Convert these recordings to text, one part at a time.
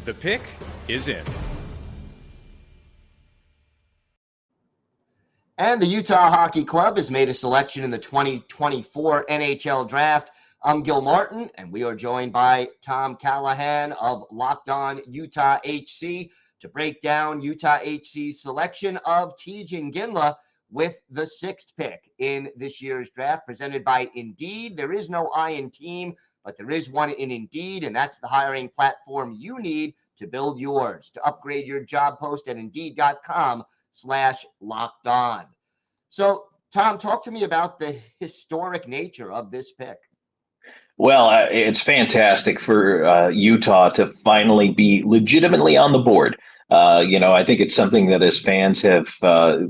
The pick is in. And the Utah Hockey Club has made a selection in the 2024 NHL Draft. I'm Gil Martin, and we are joined by Tom Callahan of Locked On Utah HC to break down Utah HC's selection of Tij Iginla with the 6th pick in this year's draft, presented by Indeed. There is no I in team, but there is one in Indeed, and that's the hiring platform you need to build yours. To upgrade your job post at Indeed.com/locked on. So, Tom, talk to me about the historic nature of this pick. Well, it's fantastic for Utah to finally be legitimately on the board. I think it's something that as fans have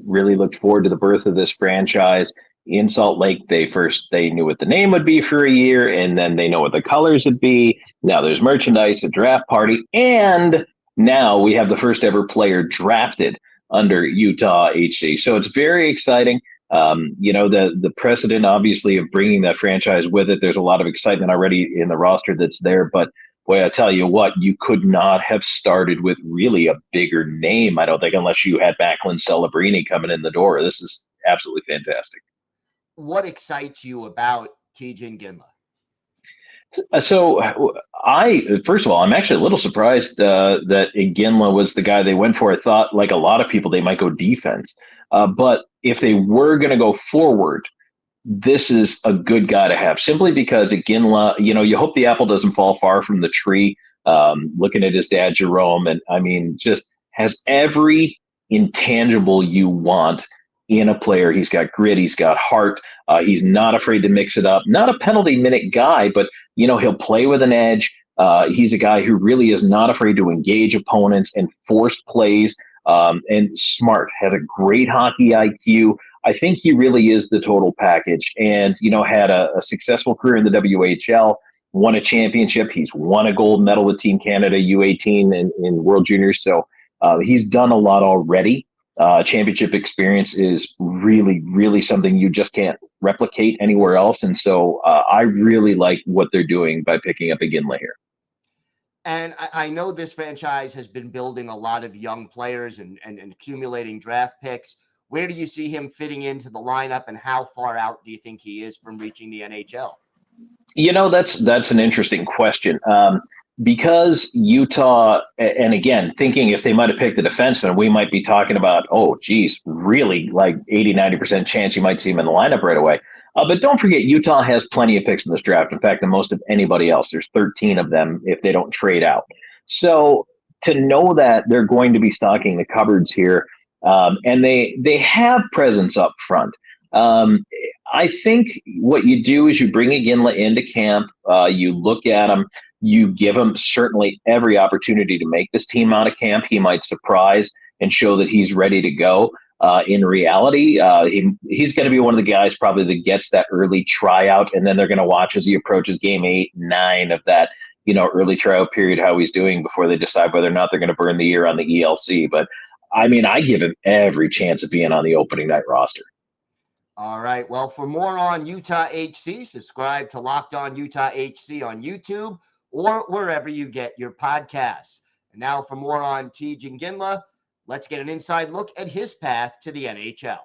really looked forward to the birth of this franchise. In Salt Lake, they knew what the name would be for a year, and then they know what the colors would be. Now there's merchandise, a draft party, and now we have the first ever player drafted under Utah HC. So it's very exciting. The precedent, obviously, of bringing that franchise with it, there's a lot of excitement already in the roster that's there. But boy, I tell you what, you could not have started with really a bigger name, I don't think, unless you had Macklin Celebrini coming in the door. This is absolutely fantastic. What excites you about Tij Iginla? So first of all, I'm actually a little surprised that Iginla was the guy they went for. I thought, like a lot of people, they might go defense. But if they were going to go forward, this is a good guy to have, simply because Iginla, you hope the apple doesn't fall far from the tree. Looking at his dad, Jerome, and I mean, just has every intangible you want in a player. He's got grit, he's got heart, he's not afraid to mix it up. Not a penalty minute guy, but he'll play with an edge. He's a guy who really is not afraid to engage opponents and force plays, and smart, has a great hockey IQ. I think he really is the total package, and had a successful career in the WHL, won a championship. He's won a gold medal with Team Canada U18 in World Juniors. So he's done a lot already. Championship experience is really, really something you just can't replicate anywhere else. And so I really like what they're doing by picking up Iginla here. And I know this franchise has been building a lot of young players and accumulating draft picks. Where do you see him fitting into the lineup, and how far out do you think he is from reaching the NHL? That's an interesting question. Because Utah, and again, thinking if they might have picked the defenseman, we might be talking about, really like 80-90% chance you might see him in the lineup right away. But don't forget, Utah has plenty of picks in this draft. In fact, the most of anybody else. There's 13 of them if they don't trade out. So to know that they're going to be stocking the cupboards here, and they have presence up front. I think what you do is you bring Iginla into camp, you look at him, you give him certainly every opportunity to make this team out of camp. He might surprise and show that he's ready to go. In reality, he's going to be one of the guys probably that gets that early tryout, and then they're going to watch as he approaches game 8, 9 of that early tryout period, how he's doing before they decide whether or not they're going to burn the year on the ELC. But I mean, I give him every chance of being on the opening night roster. All right. Well, for more on Utah HC, subscribe to Locked On Utah HC on YouTube or wherever you get your podcasts. And now for more on Tij Iginla, let's get an inside look at his path to the NHL.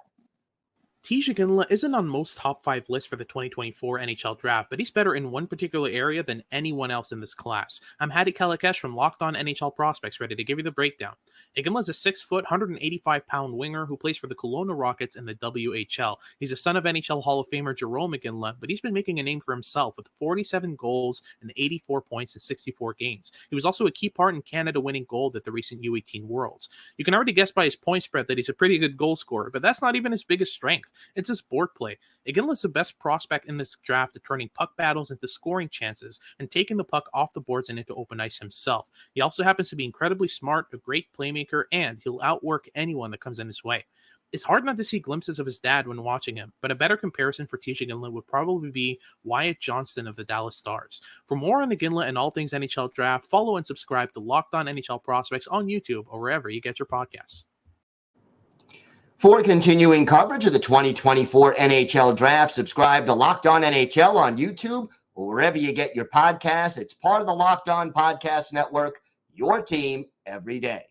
Tij Iginla isn't on most top 5 lists for the 2024 NHL Draft, but he's better in one particular area than anyone else in this class. I'm Hadi Kalakesh from Locked On NHL Prospects, ready to give you the breakdown. Iginla is a 6-foot, 185-pound winger who plays for the Kelowna Rockets in the WHL. He's a son of NHL Hall of Famer Jerome Iginla, but he's been making a name for himself with 47 goals and 84 points in 64 games. He was also a key part in Canada winning gold at the recent U18 Worlds. You can already guess by his point spread that he's a pretty good goal scorer, but that's not even his biggest strength. It's his board play. Iginla is the best prospect in this draft at turning puck battles into scoring chances and taking the puck off the boards and into open ice himself. He also happens to be incredibly smart, a great playmaker, and he'll outwork anyone that comes in his way. It's hard not to see glimpses of his dad when watching him, but a better comparison for Tij Iginla would probably be Wyatt Johnston of the Dallas Stars. For more on Iginla and all things NHL Draft, follow and subscribe to Locked On NHL Prospects on YouTube or wherever you get your podcasts. For continuing coverage of the 2024 NHL Draft, subscribe to Locked On NHL on YouTube or wherever you get your podcasts. It's part of the Locked On Podcast Network, your team every day.